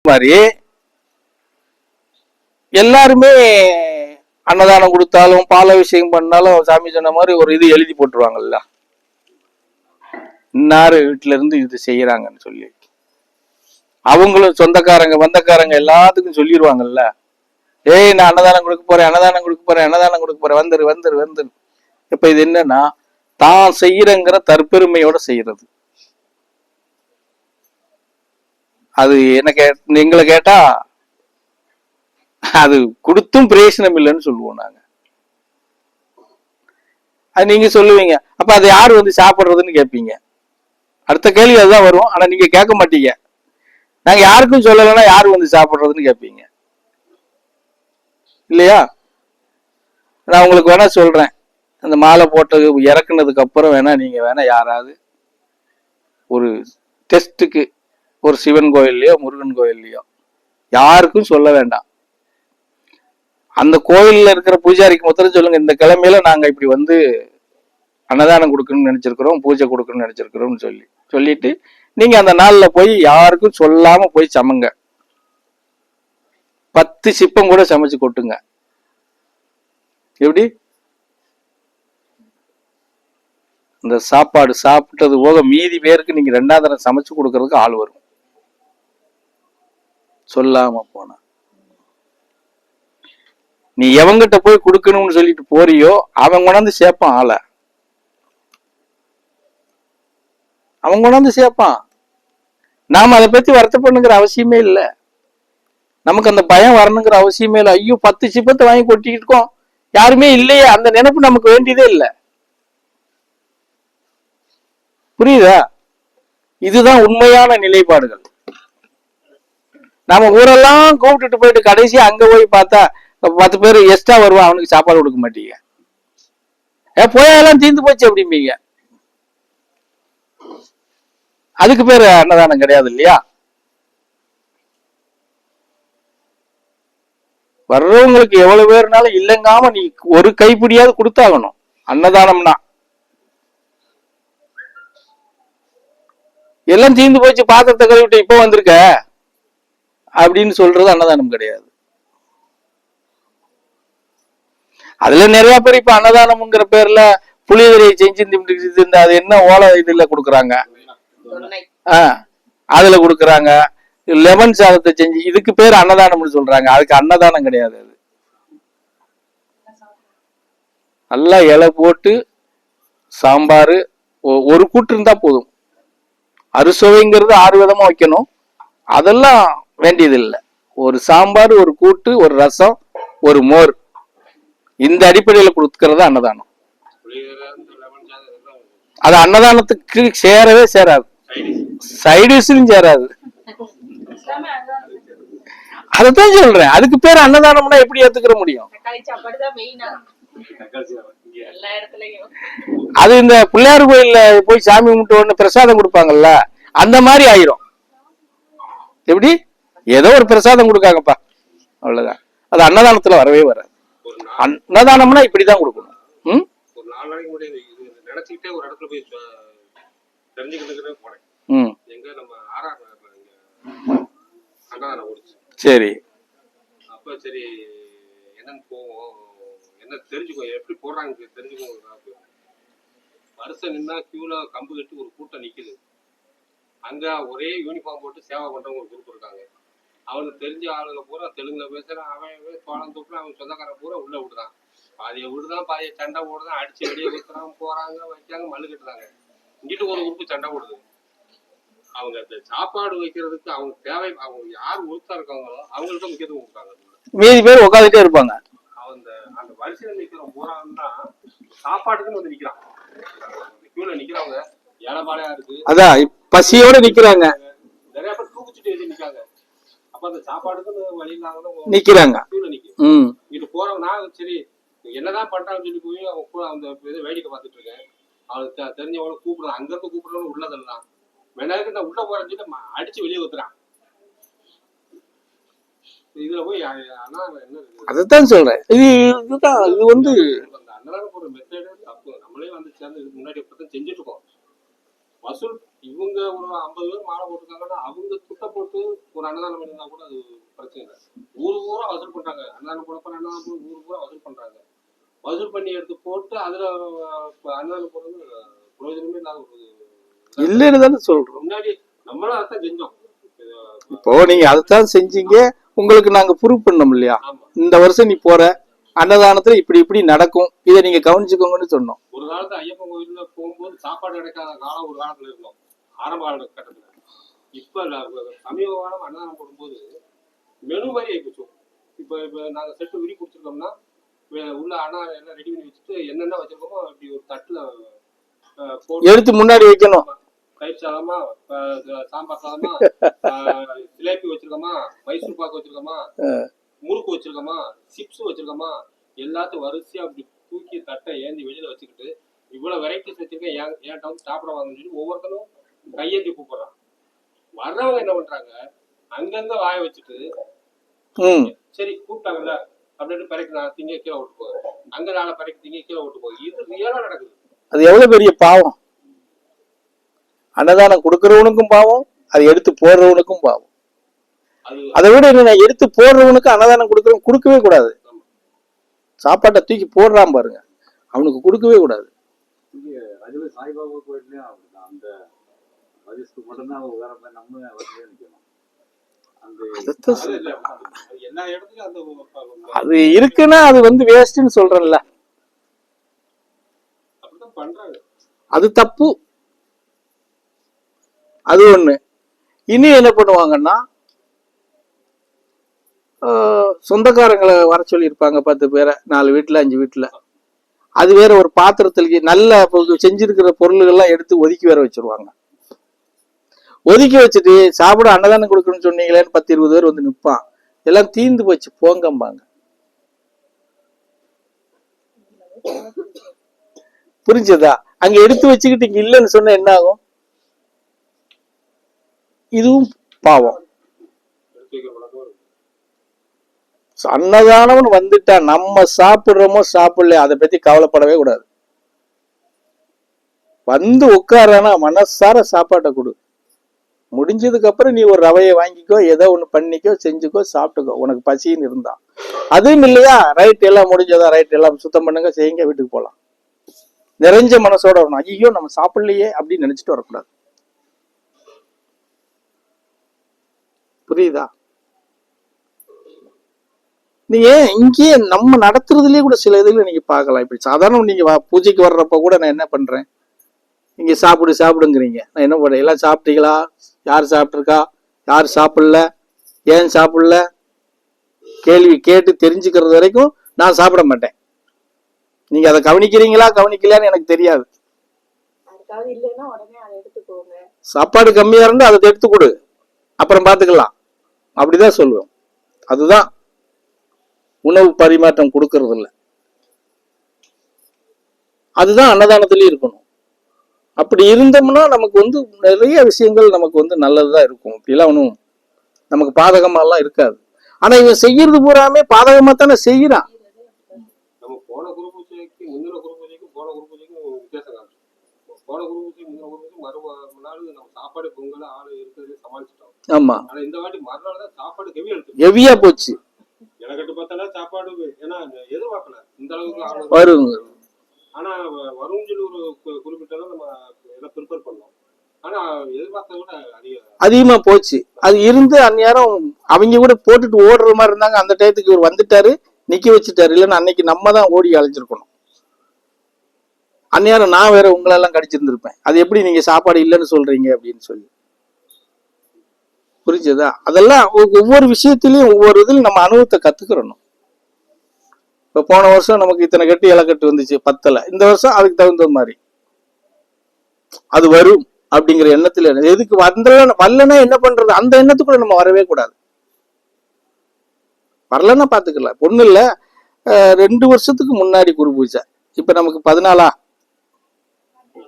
மாதிரி எல்லாருமே அன்னதானம் கொடுத்தாலும் பாலாபிஷேகம் பண்ணாலும் சாமி சொன்ன மாதிரி ஒரு இது எழுதி போட்டுருவாங்கல்ல, இன்னாரு வீட்டுல இருந்து இது செய்யறாங்கன்னு சொல்லி. அவங்களும் சொந்தக்காரங்க பந்தக்காரங்க எல்லாத்துக்கும் சொல்லிடுவாங்கல்ல, ஏய் நான் அன்னதானம் கொடுக்க போறேன், அன்னதானம் கொடுக்க போறேன், அன்னதானம் கொடுக்க போறேன், வந்துரு வந்துரு வந்துரு. இப்ப இது என்னன்னா தான் செய்யறங்கிற தற்பெருமையோட செய்யறது. அது என்ன எங்களை கேட்டா அது கொடுத்தும் பிரயோஜனம் இல்லைன்னு சொல்லுவோம் நாங்க. அது நீங்க சொல்லுவீங்க, அப்ப அது யாரு வந்து சாப்பிடுறதுன்னு கேட்பீங்க. அடுத்த கேள்வி அதுதான் வரும். ஆனா நீங்க கேட்க மாட்டீங்க. நாங்க யாருக்கும் சொல்லலைன்னா யாரு வந்து சாப்பிடுறதுன்னு கேட்பீங்க இல்லையா? நான் உங்களுக்கு வேணா சொல்றேன், அந்த மாலை போட்டது இறக்குனதுக்கு அப்புறம் வேணா நீங்க வேணா யாராவது ஒரு டெஸ்ட்டுக்கு ஒரு சிவன் கோயில்லையோ முருகன் கோயில்லையோ யாருக்கும் சொல்ல வேண்டாம். அந்த கோயில்ல இருக்கிற பூஜாரிக்கு மொத்தம் சொல்லுங்க, இந்த கிழமையில நாங்க இப்படி வந்து அன்னதானம் கொடுக்கணும்னு நினைச்சிருக்கிறோம், பூஜை கொடுக்கணும்னு நினைச்சிருக்கிறோம்னு சொல்லிட்டு நீங்க அந்த நாள்ல போய் யாருக்கும் சொல்லாம போய் சமைங்க. 10 சிப்பம் கூட சமைச்சு கொட்டுங்க. எப்படி? இந்த சாப்பாடு சாப்பிட்டது போக மீதி பேருக்கு நீங்க 2ஆம் தரம் சமைச்சு கொடுக்கறதுக்கு ஆள் வரும், சொல்லாம போனா. நீ எவங்கிட்ட போய் கொடுக்கணும்னு சொல்லிட்டு போறியோ அவன் கொண்டாந்து சேர்ப்பான் ஆளை, அவன் கொண்டாந்து சேர்ப்பான். நாம அதை பத்தி வருத்தப்படுங்கிற அவசியமே இல்லை. நமக்கு அந்த பயம் வரணுங்கிற அவசியமே இல்லை. ஐயோ 10 சிப்பத்தை வாங்கி கொட்டிக்கிட்டு இருக்கோம், யாருமே இல்லையே, அந்த நினைப்பு நமக்கு வேண்டியதே இல்லை. புரியுதா? இதுதான் உண்மையான நிலைப்பாடுகள். நாம ஊரெல்லாம் கூப்பிட்டுட்டு போயிட்டு கடைசி அங்க போய் பார்த்தா 10 பேர் எக்ஸ்ட்ரா வருவான், அவனுக்கு சாப்பாடு கொடுக்க மாட்டீங்க. போயெல்லாம் தீர்ந்து போச்சு அப்படிம்பீங்க. அதுக்கு பேரு அன்னதானம் கிடையாது இல்லையா? வர்றவங்களுக்கு எவ்வளவு பேர்னாலும் இல்லைங்காம நீ ஒரு கைப்பிடியாவது கொடுத்தாகணும் அன்னதானம்னா. எல்லாம் தீர்ந்து போச்சு, பாத்திரத்தை கழுவிட்டு இப்ப வந்திருக்க அப்படின்னு சொல்றது அன்னதானம் கிடையாது. அதுல நிறைய பேர் இப்ப அன்னதானம்ங்கிற பேர்ல புளியோதரையை செஞ்சு அது என்ன ஓலை இதுல கொடுக்குறாங்க, அதுல கொடுக்குறாங்க. லெமன் சாதத்தை செஞ்சு இதுக்கு பேர் அன்னதானம்னு சொல்றாங்க. அதுக்கு அன்னதானம் கிடையாது. அது நல்லா இலை போட்டு சாம்பார் ஒரு கூட்டு இருந்தா போதும். அறுசுவைங்கிறது 6 விதமா வைக்கணும், அதெல்லாம் வேண்டியது இல்லை. ஒரு சாம்பார், ஒரு கூட்டு, ஒரு ரசம், ஒரு மோர், இந்த அடிப்படையில கொடுக்கறது அன்னதானம். அது அன்னதானத்துக்கு சேரவே சேராது, சைடிஷும் சேராது. அதத்தான் சொல்றேன், அதுக்கு பேர் அன்னதானம்னா எப்படி ஏத்துக்கிற முடியும்? அது இந்த பிள்ளையார் கோயில்ல போய் சாமி கும்பிட்டு ஒண்ணு பிரசாதம் கொடுப்பாங்கல்ல, அந்த மாதிரி ஆயிரும். எப்படி? ஏதோ ஒரு பிரசாதம் கொடுக்காங்கப்பா, அவ்வளவுதான். அது அன்னதானத்துல வரவே வராது. அன்னதானம்னா இப்படிதான் கொடுக்கணும். ஒரு 4 நாளைக்கு முன்னாடி நினைச்சுக்கிட்டே ஒரு இடத்துல போய் தெரிஞ்சுக்கிட்டு போனேன். எங்க நம்ம ஆர்ஆர் அன்னதானம் ஓடிச்சு. சரி, அப்ப சரி என்னன்னு போவோம், என்ன தெரிஞ்சுக்கோ, எப்படி போடுறாங்க தெரிஞ்சுக்கோ. வருஷம் நின்னா கியூல கம்பு கட்டி ஒரு கூட்டம் நிக்குது. அங்க ஒரே யூனிஃபார்ம் போட்டு சேவை பண்றவங்க ஒரு குரூப் இருக்காங்க. அவனுக்கு தெரிஞ்ச ஆளுங்க பூரா தெலுங்குல பேசுறான். அவன் சோளம் தூக்குறான், அவன் சொந்தக்கார பூரா உள்ள விடுறான். பாதியை விடுதான், பாதியை சண்டை போடுதான், அடிச்சு வெளியே குத்துறான், போறாங்க, வைக்காங்க, மல்லு கட்டுறாங்க. இங்கிட்டு ஒரு உறுப்பு சண்டை போடுது. அவங்க அந்த சாப்பாடு வைக்கிறதுக்கு அவங்க தேவை, அவங்க யார் ஒழுக்கா இருக்காங்களோ அவங்கள்ட்ட முக்கியத்துவம் கொடுத்தாங்க. மீதி பேர் உட்காந்துட்டே இருப்பாங்க. அந்த வரிசையில நிக்கிற போறான்னா சாப்பாட்டுக்குன்னு வந்து நிக்கிறான். கியூல நிக்கிறவங்க ஏழபாளையா இருக்கு, அதான் பசியோட நிக்கிறாங்க. நிறைய பேர் தூக்கிச்சுட்டு எழுதி நிக்காங்க. அப்ப அந்த சாப்பாடுக்கு வழி இல்லாத நிக்கிறாங்க. கியூல நிக்கும். இது போறவங்க நான் சரி என்னதான் பண்றாங்கன்னு சொல்லி போய் அவங்க கூட அந்த வேடிக்கை பார்த்துட்டு இருக்கேன். அவனுக்கு தெரிஞ்சவங்க கூப்பிடுறான், அங்க இருந்து கூப்பிடுறவங்க உள்ளதெல்லாம் வேணாக்கு நான் உள்ள போறேன்னு சொல்லி அடிச்சு வெளியே ஊத்துறான். இதுல போய் அதான் சொல்றேன், இது வந்து அன்னதானம் போற மெத்தேடு தப்பு. நம்மளே வந்து சேர்ந்து இதுக்கு முன்னாடி செஞ்சுட்டு இருக்கோம். வசூல் இவங்க ஒரு 50 பேர் மாலை போட்டிருக்காங்கன்னா அவங்க துட்ட போட்டு ஒரு அன்னதானம் பண்ணிருந்தா கூட அது பிரச்சனை இல்லை. ஊரு பூரா வசூல் பண்றாங்க. அன்னதானம் போடப்ப அன்னதானம் போட்டு ஊரு பூரா வசூல் பண்றாங்க. வசூல் பண்ணி எடுத்து போட்டு அதுல அன்னதானம் போடுறது பிரயோஜனமே இல்லாத ஒரு இல்லைன்னு தானே சொல்றோம். முன்னாடி நம்மளும் அதான் செஞ்சோம். இப்போ நீங்க அதைத்தான் செஞ்சீங்க, உங்களுக்கு நாங்க ப்ரூவ் பண்ணோம் இல்லையா? ஆமா, இந்த வருஷம் நீ போற அன்னதானத்துல இப்படி இப்படி நடக்கும், இதை நீங்க கவனிச்சுக்கோங்கன்னு சொன்னோம். ஒரு காலத்துல ஐயப்பன் கோயில்ல போகும்போது சாப்பாடு கிடைக்காத காலம் ஒரு காலத்துல இருந்தோம், ஆரம்ப கால கட்டத்துல. இப்ப சமீப காலம் அன்னதானம் போடும்போது மெனு மாதிரி ஆயிப்போச்சு. இப்ப நாங்க செட்டு விரி குடிச்சிருக்கோம்னா உள்ள அண்ணா எல்லாம் ரெடி பண்ணி வச்சுட்டு என்னென்ன வச்சிருக்கோமோ அப்படி ஒரு தட்டுல எடுத்து முன்னாடி வைக்கணும். தயிர் சாதமா, சாம்பார் சாதமா, ஜிலேபி வச்சிருக்கோமா, மைசூர் பாக்கு வச்சிருக்கோமா, முறுக்கு வச்சிருக்கோமா, சிப்ஸ் வச்சிருக்கோமா, எல்லாத்தையும் வரிசையா அப்படி தூக்கி தட்டை ஏந்தி வெளியில வச்சுக்கிட்டு இவ்வளவு வெரைட்டிஸ் வச்சிருக்கேன், ஏன் டவுன் சாப்பிட வாங்கன்னு சொல்லி ஒவ்வொருத்தரும் கையேந்தி கூப்பிடுறான். வர்றவங்க என்ன பண்றாங்க, அங்கங்க வாய வச்சுட்டு சரி கூப்பிட்டாங்கல்ல அப்படின்னு பறைக்கு நான் திங்க கீழே விட்டு போகிறேன், அங்க நாளை பறைக்கு திங்க கீழே விட்டு போகுது. இது ரியலா நடக்குது. அது எவ்வளவு பெரிய பாவம். அன்னதானம் கொடுக்கறவனுக்கும் பாவம், அதை எடுத்து போடுறவனுக்கும் பாவம். அதை விட என்ன, எடுத்து போடுறவனுக்கு அன்னதானம் கொடுக்கறவன் கொடுக்கவே கூடாது. சாப்பாட்டை தூக்கி போடுறான் பாருங்க, அவனுக்கு கொடுக்கவே கூடாது. சாய்பாபா கோயில்லையும் அந்த வயசுக்கு மட்டும்தான் வேற மாதிரி நம்ம நிற்கணும். எல்லா இடத்துலயும் அந்த அது இருக்குன்னா அது வந்து வேஸ்ட்னு சொல்றேன்ல, அப்படிதான் பண்றாங்க. அது தப்பு. அது ஒண்ணு. இனி என்ன பண்ணுவாங்கன்னா, சொந்தக்காரங்களை வர சொல்லியிருப்பாங்க 10 பேரை, 4 வீட்டுல 5 வீட்டுல. அது வேற ஒரு பாத்திரத்துல நல்ல செஞ்சிருக்கிற பொருள்கள்லாம் எடுத்து ஒதுக்கி வேற வச்சிருவாங்க. ஒதுக்கி வச்சுட்டு சாப்பிட அன்னதானம் கொடுக்கணும்னு சொன்னீங்களேன்னு 10-20 பேர் வந்து நிற்பான். எல்லாம் தீந்து போச்சு போங்கம்பாங்க. புரிஞ்சதா? அங்க எடுத்து வச்சுக்கிட்டு இங்க இல்லைன்னு சொன்ன என்ன ஆகும்? இதுவும் பாவம். அன்னதானம் வந்துட்டா நம்ம சாப்பிடுறோமோ சாப்பிடல அதை பத்தி கவலைப்படவே கூடாது. வந்து உட்காரானா மனசார சாப்பாட்டை கொடு. முடிஞ்சதுக்கு அப்புறம் நீ ஒரு ரவையை வாங்கிக்கோ, ஏதோ ஒண்ணு பண்ணிக்கோ, செஞ்சுக்கோ, சாப்பிட்டுக்கோ உனக்கு பசின்னு இருந்தா. அதுவும் இல்லையா, ரைட் எல்லாம் முடிஞ்சதா, ரைட் எல்லாம் சுத்தம் பண்ணுங்க, செய்யுங்க, வீட்டுக்கு போலாம். நிறைஞ்ச மனசோட வரணும். ஐயோ நம்ம சாப்பிடலையே அப்படின்னு நினைச்சிட்டு வரக்கூடாது. புரியுதா? நீங்க இங்கேயே நம்ம நடத்துறதுலயே கூட சில இதுல நீங்க பாக்கலாம். இப்படி சாதாரண நீங்க பூஜைக்கு வர்றப்ப கூட நான் என்ன பண்றேன், இங்க சாப்பிடுங்கிறீங்க, நான் என்ன பண்றேன், எல்லாம் சாப்பிட்டீங்களா, யார் சாப்பிட்டுருக்கா, யார் சாப்பிடல, ஏன் சாப்பிடல, கேள்வி கேட்டு தெரிஞ்சுக்கிறது வரைக்கும் நான் சாப்பிட மாட்டேன். நீங்க அதை கவனிக்கிறீங்களா கவனிக்கலான்னு எனக்கு தெரியாது. சாப்பாடு கம்மியா இருந்தா அதை எடுத்து கொடு, அப்புறம் பாத்துக்கலாம், அப்படிதான் சொல்லுவேன். அதுதான் உணவு பரிமாற்றம் கொடுக்கறது இல்லை. அதுதான் அன்னதானத்திலயும் இருக்கணும். அப்படி இருந்தோம்னா நமக்கு வந்து நிறைய விஷயங்கள் நமக்கு வந்து நல்லதுதான் இருக்கும். அப்படிலாம் ஒன்றும் நமக்கு பாதகமாலாம் இருக்காது. ஆனா இவன் செய்யறது பூராமே பாதகமா தானே செய்யறான். நம்ம போன குரு பூஜைக்கு முந்தின குரு பூஜைக்கும் போன குரு பூஜைக்கும் வித்தியாசம் காமிச்சு. போன குரு பூஜை முந்தின குரு பூஜை மறுநாள் நம்ம சாப்பாடு பொங்கல் ஆளு இருக்கிறது சமாளிச்சிட்டோம். ஆமா, ஆனா இந்த வாட்டி மறுநாள் தான் சாப்பாடு ஹெவியா போச்சு. எனக்கிட்ட பார்த்தாலும் சாப்பாடு ஏன்னா எதிர்பார்க்கல இந்த அளவுக்கு வரும். ஆனா வரும்னு சொல்லி ஒரு குறிப்பிட்ட நம்ம எல்லாம் ப்ரிப்பேர் பண்ணோம். ஆனா எதிர்பார்த்தத விட அதிகமா போச்சு. அது இருந்து அந்நேரம் அவங்க கூட போட்டுட்டு ஓடுற மாதிரி இருந்தாங்க. அந்த டயத்துக்கு இவர் வந்துட்டாரு, நிக்க வச்சுட்டாரு. இல்லைன்னா அன்னைக்கு நம்ம தான் ஓடி அழைச்சிருக்கணும். அந்நேரம் நான் வேற உங்களெல்லாம் கடிச்சிருந்திருப்பேன். அது எப்படி நீங்க சாப்பாடு இல்லைன்னு சொல்றீங்க அப்படின்னு சொல்லி. புரிஞ்சதா? அதெல்லாம் ஒவ்வொரு விஷயத்திலயும் ஒவ்வொரு இதில் நம்ம அனுபவத்தை கத்துக்கிறணும். இப்ப போன வருஷம் நமக்கு இத்தனை கட்டு இலக்கட்டு வந்துச்சு, 10ல. இந்த வருஷம் அதுக்கு தகுந்த மாதிரி அது வரும் அப்படிங்கிற எண்ணத்துல எதுக்கு வரலன்னா என்ன பண்றது, அந்த எண்ணத்துக்குள்ள நம்ம வரவே கூடாது. வரலன்னா பாத்துக்கலாம், ஒண்ணு இல்ல. 2 வருஷத்துக்கு முன்னாடி குரு பூஜை, இப்ப நமக்கு 14